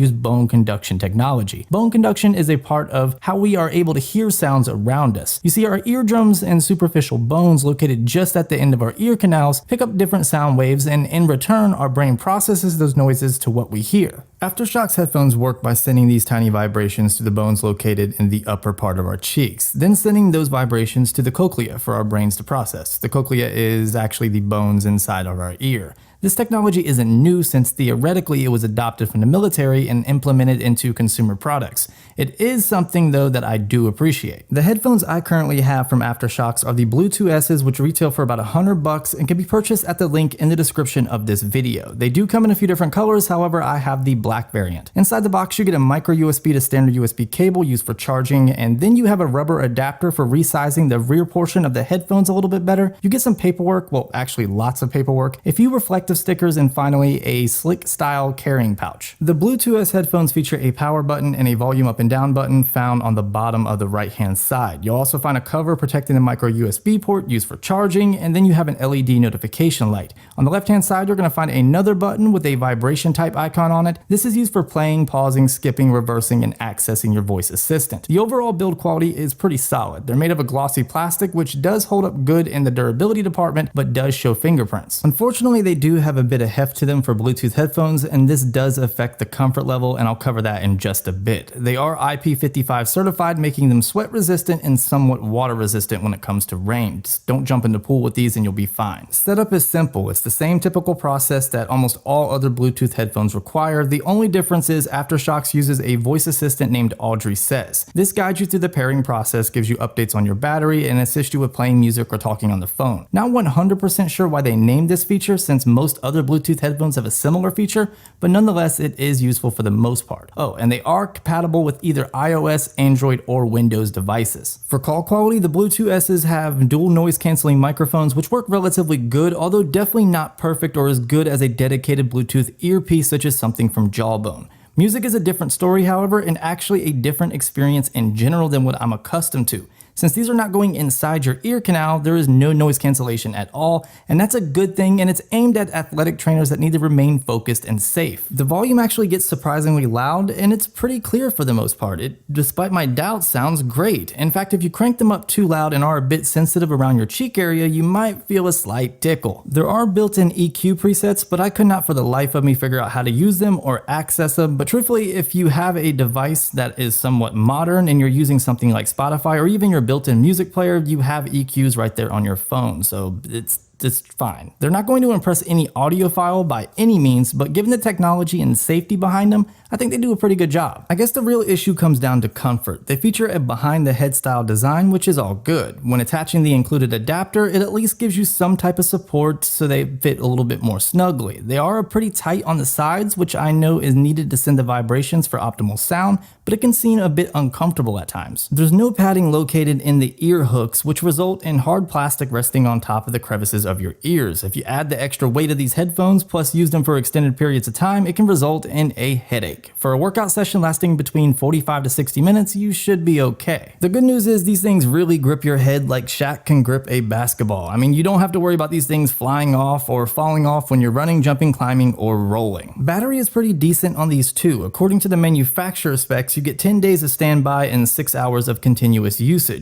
use bone conduction technology. Bone conduction is a part of how we are able to hear sounds around us. You see, our eardrums and superficial bones located just at the end of our ear canals pick up different sound waves, and in return, our brain processes those noises to what we hear. Aftershok's headphones work by sending these tiny vibrations to the bones located in the upper part of our cheeks, then sending those vibrations to the cochlea for our brains to process. The cochlea is actually the bones inside of our ear. This technology isn't new since theoretically it was adopted from the military and implemented into consumer products. It is something though that I do appreciate. The headphones I currently have from Aftershok's are the Bluetooth S's, which retail for about $100 and can be purchased at the link in the description of this video. They do come in a few different colors, however I have the black variant. Inside the box you get a micro USB to standard USB cable used for charging, and then you have a rubber adapter for resizing the rear portion of the headphones a little bit better. You get some paperwork, well actually lots of paperwork, a few reflective stickers, and finally a slick style carrying pouch. The Bluetooth headphones feature a power button and a volume up and down button found on the bottom of the right hand side. You'll also find a cover protecting the micro USB port used for charging, and then you have an LED notification light. On the left hand side you're going to find another button with a vibration type icon on it. This is used for playing, pausing, skipping, reversing, and accessing your voice assistant. The overall build quality is pretty solid. They're made of a glossy plastic which does hold up good in the durability department but does show fingerprints. Unfortunately they do have a bit of heft to them for Bluetooth headphones, and this does affect the comfort level, and I'll cover that in just a bit. They are IP55 certified, making them sweat resistant and somewhat water resistant when it comes to rain. Just don't jump in the pool with these and you'll be fine. Setup is simple. It's the same typical process that almost all other Bluetooth headphones require. The only difference is Aftershok's uses a voice assistant named Audrey Says. This guides you through the pairing process, gives you updates on your battery, and assists you with playing music or talking on the phone. Not 100% sure why they named this feature since most other Bluetooth headphones have a similar feature, but nonetheless it is useful for the most part. Oh, and they are compatible with either iOS, Android, or Windows devices. For call quality, the Bluetooth S's have dual noise canceling microphones which work relatively good, although definitely not perfect or as good as a dedicated Bluetooth earpiece such as something from Jawbone. Music is a different story, however, and actually a different experience in general than what I'm accustomed to. Since these are not going inside your ear canal, there is no noise cancellation at all, and that's a good thing, and it's aimed at athletic trainers that need to remain focused and safe. The volume actually gets surprisingly loud, and it's pretty clear for the most part. It, despite my doubts, sounds great. In fact, if you crank them up too loud and are a bit sensitive around your cheek area, you might feel a slight tickle. There are built-in EQ presets, but I could not for the life of me figure out how to use them or access them. But truthfully, if you have a device that is somewhat modern and you're using something like Spotify or even your built-in music player, you have EQs right there on your phone, so it's fine. They're not going to impress any audiophile by any means, but given the technology and safety behind them, I think they do a pretty good job. I guess the real issue comes down to comfort. They feature a behind the head style design, which is all good. When attaching the included adapter, it at least gives you some type of support so they fit a little bit more snugly. They are pretty tight on the sides, which I know is needed to send the vibrations for optimal sound, but it can seem a bit uncomfortable at times. There's no padding located in the ear hooks, which result in hard plastic resting on top of the crevices of your ears. If you add the extra weight of these headphones plus use them for extended periods of time, it can result in a headache. For a workout session lasting between 45 to 60 minutes, you should be okay. The good news is these things really grip your head like Shaq can grip a basketball. I mean, you don't have to worry about these things flying off or falling off when you're running, jumping, climbing, or rolling. Battery is pretty decent on these too. According to the manufacturer specs, you get 10 days of standby and 6 hours of continuous usage.